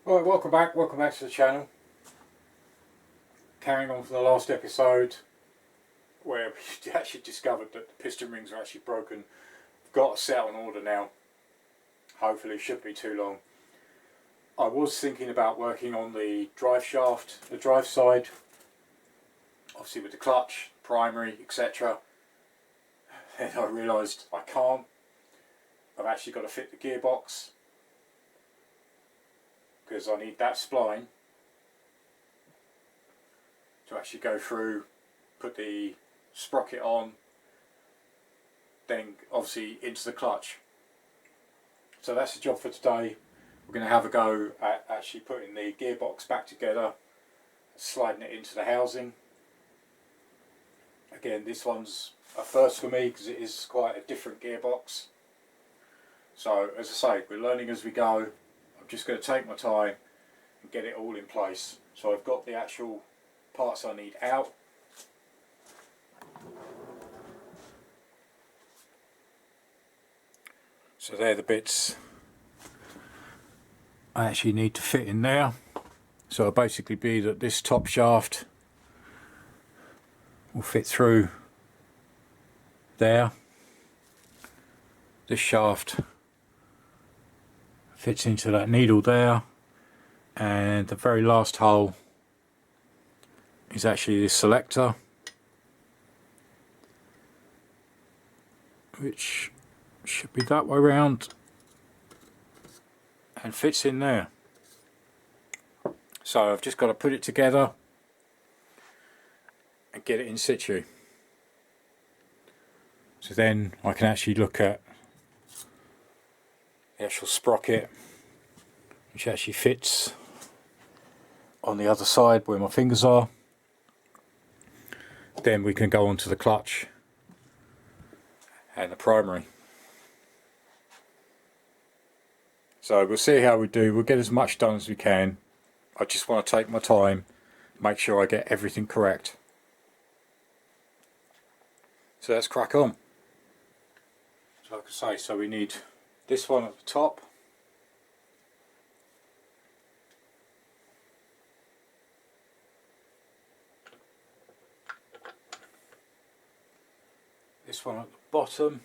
Alright, welcome back to the channel. Carrying on from the last episode where we actually discovered that the piston rings are actually broken. I've got a set on order now. Hopefully it shouldn't be too long. I was thinking about working on the drive shaft, the drive side, obviously with the clutch, primary, etc. Then I realised I can't. I've actually got to fit the gearbox, because I need that spline to actually go through, put the sprocket on, then obviously into the clutch. So that's the job for today. We're going to have a go at actually putting the gearbox back together, sliding it into the housing. Again, this one's a first for me because it is quite a different gearbox. So as I say, we're learning as we go. I'm just going to take my time and get it all in place. So I've got the actual parts I need out. So they're the bits I actually need to fit in there. So it'll basically be that this top shaft will fit through there. This shaft fits into that needle there, and the very last hole is actually this selector, which should be that way round and fits in there. So I've just got to put it together and get it in situ. So then I can actually look at the actual sprocket, which actually fits on the other side where my fingers are. Then we can go on to the clutch and the primary. So we'll see how we do. We'll get as much done as we can. I just want to take my time, make sure I get everything correct. So let's crack on. So like I say, so we need this one at the top, this one at the bottom,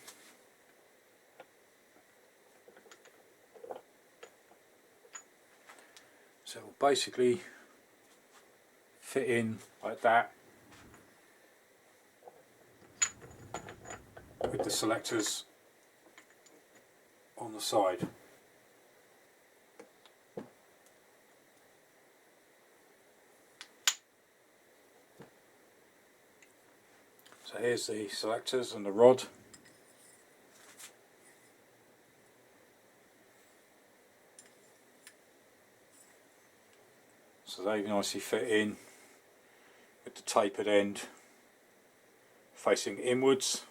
so it will basically fit in like that with the selectors on the side. So here's the selectors and the rod. So they nicely fit in with the tapered end facing inwards,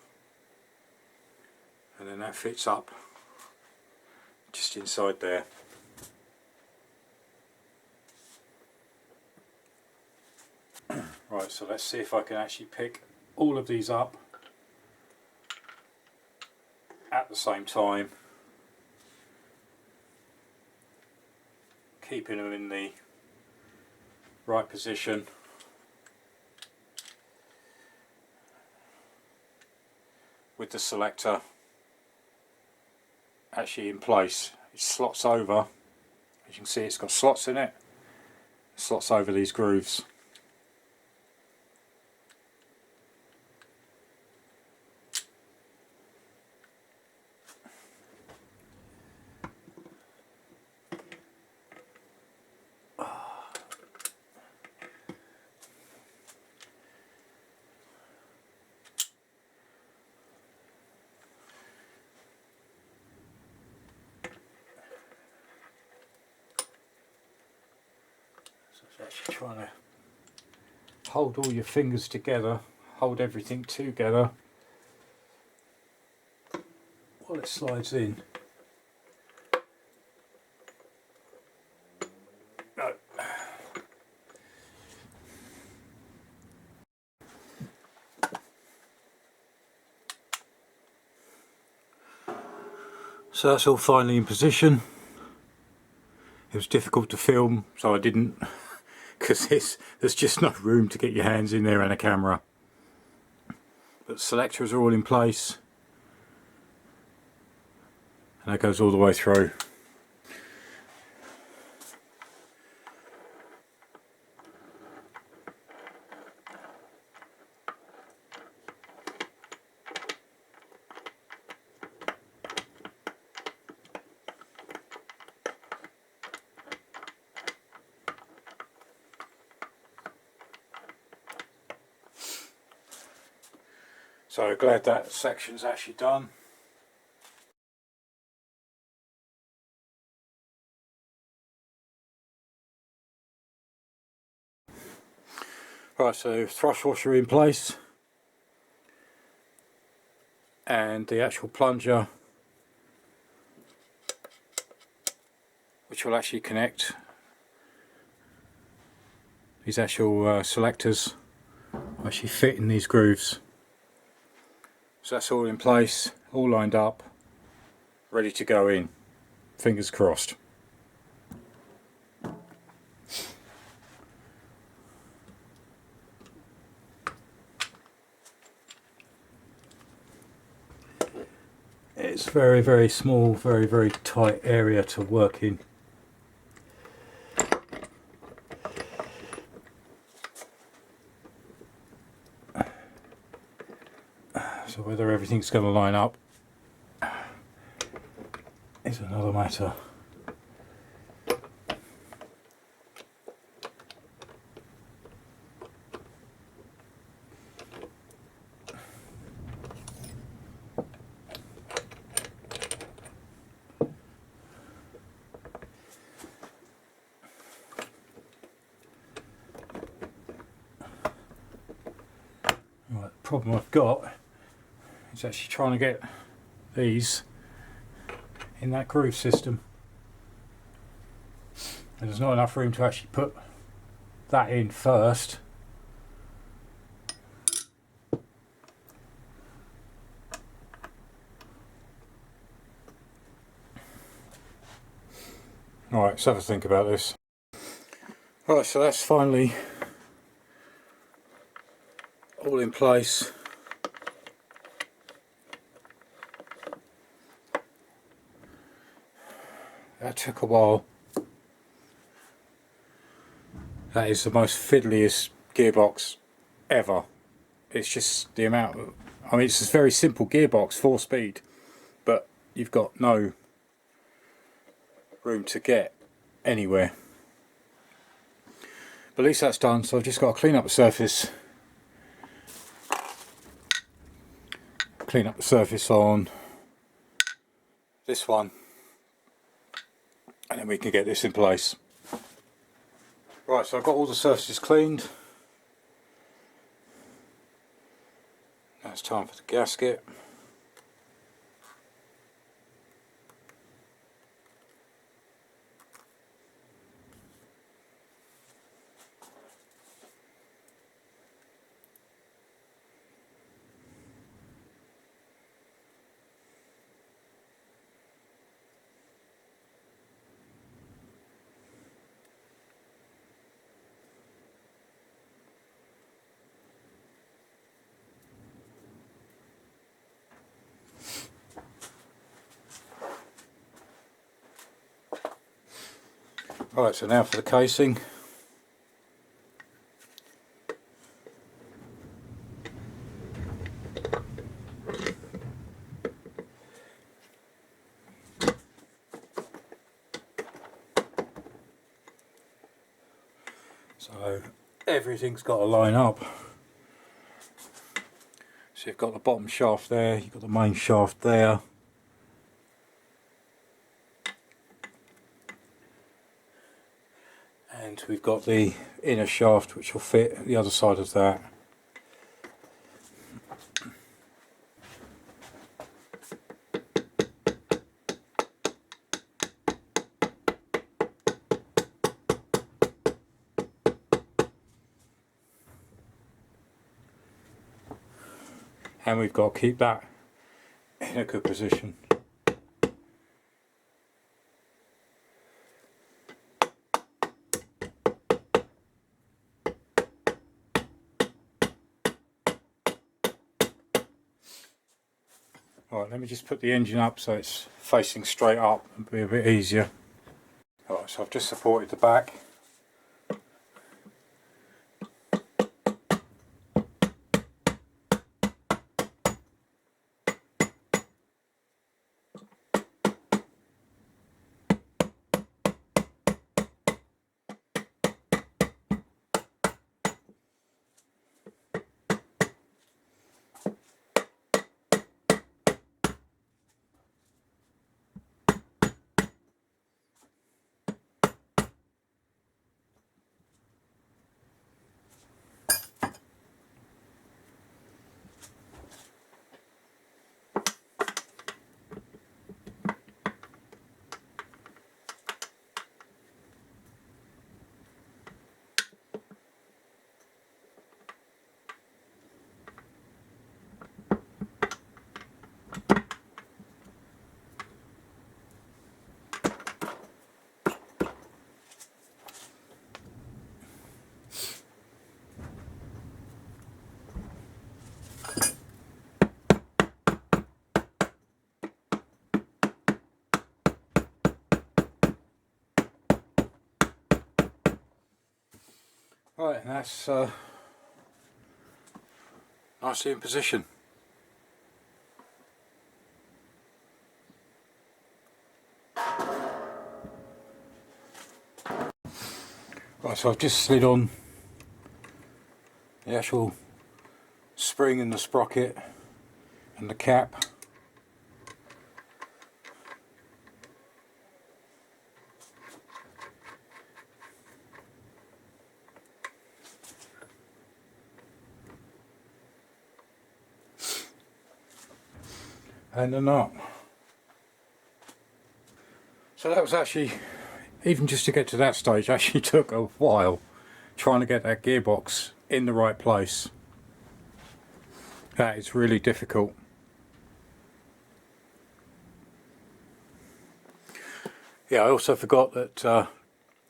and then that fits up just inside there. Right, so let's see if I can actually pick all of these up at the same time, keeping them in the right position. With the selector actually in place, it slots over. As you can see, it's got slots in it. It slots over these grooves. Actually trying to hold all your fingers together, hold everything together while it slides in. No. So that's all finally in position. It was difficult to film, so I didn't, because there's just no room to get your hands in there and a camera. But selectors are all in place, and that goes all the way through. So glad that section's actually done. Right, so thrush washer in place, and the actual plunger, which will actually connect these actual selectors, actually fit in these grooves. So that's all in place, all lined up, ready to go in. Fingers crossed. It's very, very small, very, very tight area to work in. So whether everything's going to line up is another matter. Right, the problem I've got is actually trying to get these in that groove system, and there's not enough room to actually put that in first. Alright, let's have a think about this. Alright, so that's finally all in place. That took a while. That is the most fiddliest gearbox ever. It's just the amount of, I mean, it's a very simple gearbox, 4-speed, but you've got no room to get anywhere. But at least that's done, so I've just got to clean up the surface. Clean up the surface on this one, and then we can get this in place. Right, so I've got all the surfaces cleaned. Now it's time for the gasket. Right, so now for the casing. So everything's got to line up. So you've got the bottom shaft there, you've got the main shaft there. And we've got the inner shaft which will fit the other side of that. And we've got to keep that in a good position. Alright, let me just put the engine up so it's facing straight up and be a bit easier. Alright, so I've just supported the back. Right, and that's nicely in position. Right, so I've just slid on the actual spring and the sprocket and the cap. And the nut. So that was actually, even just to get to that stage, actually took a while trying to get that gearbox in the right place. That is really difficult. Yeah, I also forgot that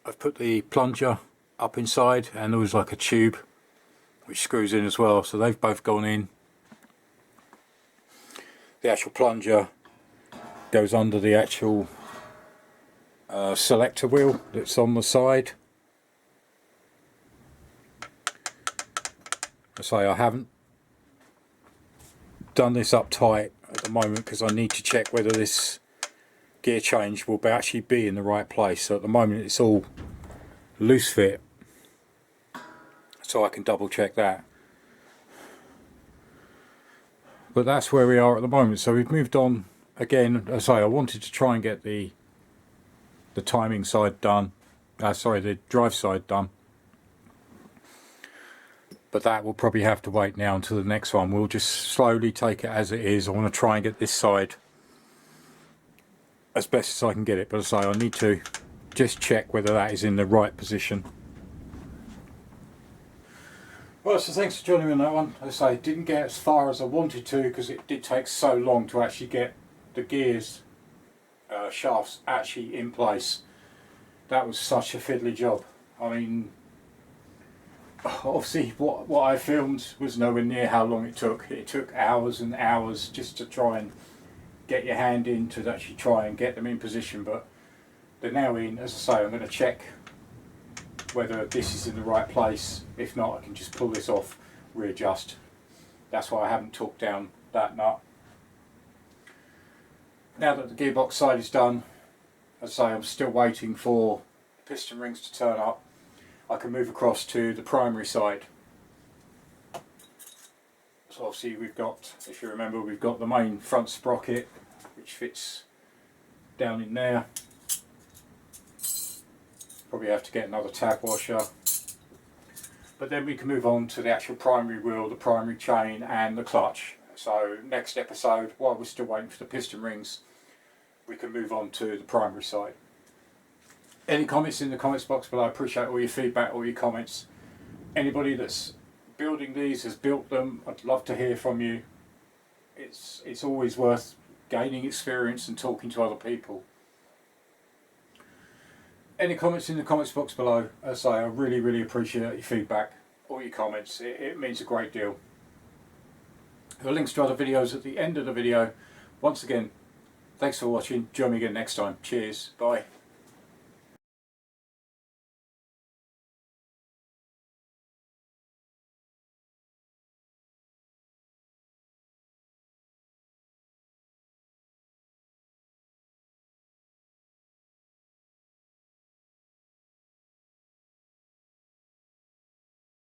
I've put the plunger up inside, and there was like a tube which screws in as well, so they've both gone in. The actual plunger goes under the actual selector wheel that's on the side. I say I haven't done this up tight at the moment because I need to check whether this gear change will actually be in the right place. So at the moment it's all loose fit, so I can double check that. But that's where we are at the moment. So we've moved on again. As I say, I wanted to try and get the timing side done. Sorry, the drive side done. But that will probably have to wait now until the next one. We'll just slowly take it as it is. I want to try and get this side as best as I can get it. But as I say, I need to just check whether that is in the right position. Well, so thanks for joining me on that one. As I say, didn't get as far as I wanted to because it did take so long to actually get the gears shafts actually in place. That was such a fiddly job. I mean, obviously what I filmed was nowhere near how long it took. It took hours and hours just to try and get your hand in to actually try and get them in position, but they're now in. As I say, I'm going to check whether this is in the right place. If not, I can just pull this off, readjust. That's why I haven't torqued down that nut. Now that the gearbox side is done, as I say, I'm still waiting for the piston rings to turn up. I can move across to the primary side. So obviously we've got, if you remember, we've got the main front sprocket which fits down in there. Probably have to get another tab washer. But then we can move on to the actual primary wheel, the primary chain and the clutch. So next episode, while we're still waiting for the piston rings, we can move on to the primary side. Any comments in the comments box below? I appreciate all your feedback, all your comments. Anybody that's building these, has built them, I'd love to hear from you. It's always worth gaining experience and talking to other people. Any comments in the comments box below? As I say, I really appreciate your feedback, all your comments. It means a great deal. There are links to other videos at the end of the video, Once again, thanks for watching. Join me again next time. Cheers. Bye.